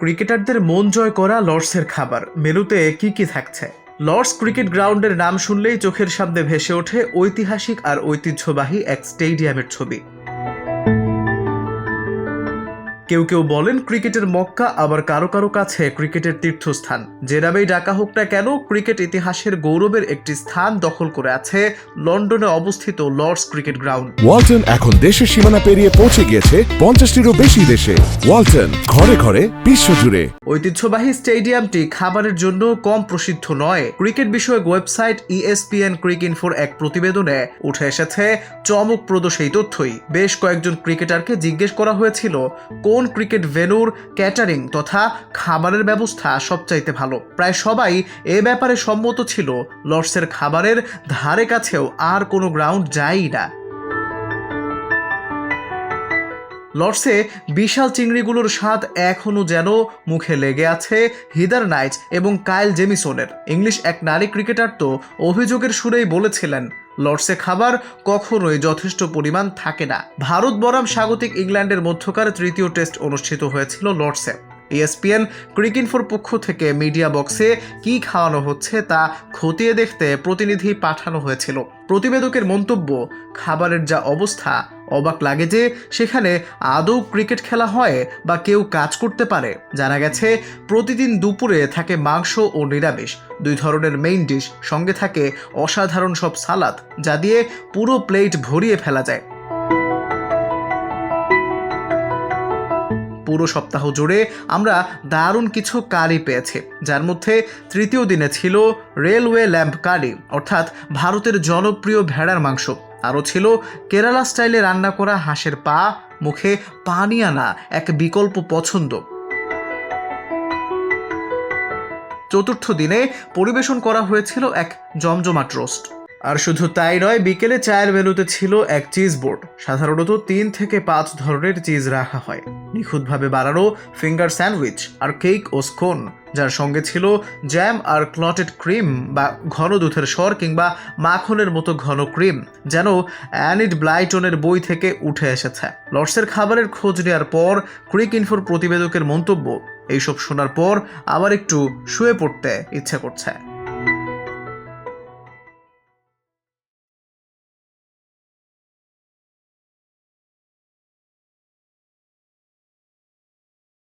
ক্রিকেটারদের মন জয় করা লর্ডসের খাবার মেনুতে কি কি থাকছে। লর্ডস ক্রিকেট গ্রাউন্ডের নাম শুনলেই চোখের সামনে ভেসে ওঠে ঐতিহাসিক আর ঐতিহ্যবাহী এক স্টেডিয়ামের ছবি। কেউ কেউ বলেন ক্রিকেটের মক্কা, আবার কারো কারো কাছে ক্রিকেটের তীর্থস্থান। যে নামেই ডাকা হোক না কেন, ক্রিকেট ইতিহাসের গৌরবের একটি স্থান দখল করে আছে লন্ডনে অবস্থিত লর্ডস ক্রিকেট গ্রাউন্ড। ওয়ালটন এখন দেশের সীমানা পেরিয়ে পৌঁছে গিয়েছে 50টিরও বেশি দেশে। ওয়ালটন, ঘরে ঘরে বিশ্বজুড়ে। ঐতিহ্যবাহী স্টেডিয়ামটি খাবারের জন্য কম প্রসিদ্ধ নয়। ক্রিকেট বিষয়ক ওয়েবসাইট ESPN ক্রিকইনফোর এক প্রতিবেদনে উঠে এসেছে চমকপ্রদ সেই তথ্যই। বেশ কয়েকজন ক্রিকেটারকে জিজ্ঞেস করা হয়েছিল কোন ক্রিকেট ভেন্যুর ক্যাটারিং তথা খাবারের ব্যবস্থা সবচাইতে ভালো। প্রায় সবাই এ ব্যাপারে সম্মত ছিল, লর্ডসের খাবারের ধারে কাছেও আর কোনো গ্রাউন্ড যায়ই না। লর্ডসে বিশাল চিংড়িগুলোর স্বাদ এখনও যেন মুখে লেগে আছে হিদার নাইটস এবং কাইল জেমিসনের। ইংলিশ এক নারী ক্রিকেটার তো অভিযোগের সুরেই বলেছিলেন, লর্ডসে খাবার কখনোই যথেষ্ট পরিমাণ থাকে না। ভারত বনাম স্বাগতিক ইংল্যান্ডের মধ্যকার তৃতীয় টেস্ট অনুষ্ঠিত হয়েছিল লর্ডসে। ESPN ক্রিকইনফোর পক্ষ থেকে মিডিয়া বক্সে কি খাওয়ানো হচ্ছে তা খতিয়ে দেখতে প্রতিনিধি পাঠানো হয়েছিল। প্রতিবেদকের মন্তব্য, খাবারের যা অবস্থা, অবাক লাগে যে সেখানে আদৌ ক্রিকেট খেলা হয় বা কেউ কাজ করতে পারে। জানা গেছে প্রতিদিন দুপুরে থাকে মাংস ও নিরামিষ, 2 ধরনের মেইন ডিশ, সঙ্গে থাকে অসাধারণ সব সালাদ যা দিয়ে পুরো প্লেট ভরিয়ে ফেলা যায়। পুরো সপ্তাহ জুড়ে আমরা দারুণ কিছু কারি পেয়েছি, যার মধ্যে তৃতীয় দিনে ছিল রেলওয়ে ল্যাম্প কারি, অর্থাৎ ভারতের জনপ্রিয় ভেড়ার মাংস। আরও ছিল কেরালা স্টাইলে রান্না করা হাঁসের পা, মুখে পানি আনা এক বিকল্প পছন্দ। চতুর্থ দিনে পরিবেশন করা হয়েছিল এক জমজমাট রোস্ট। আর শুধু তাই নয়, বিকেলে চায়ের মেনুতে ছিল এক চিজ বোর্ড। সাধারণত 3 থেকে 5 ধরনের চিজ রাখা হয়, নিখুঁতভাবে বানানো ফিঙ্গার স্যান্ডউইচ আর কেক ও স্কোন, যার সঙ্গে ছিল জ্যাম আর ক্লটেড ক্রিম বা ঘন দুধের স্বর কিংবা মাখনের মতো ঘন ক্রিম, যেন অ্যানিড ব্লাইটনের বই থেকে উঠে এসেছে। লর্ডসের খাবারের খোঁজ নেওয়ার পর ক্রিকইনফোর প্রতিবেদকের মন্তব্য, এইসব শোনার পর আবার একটু শুয়ে পড়তে ইচ্ছে করছে।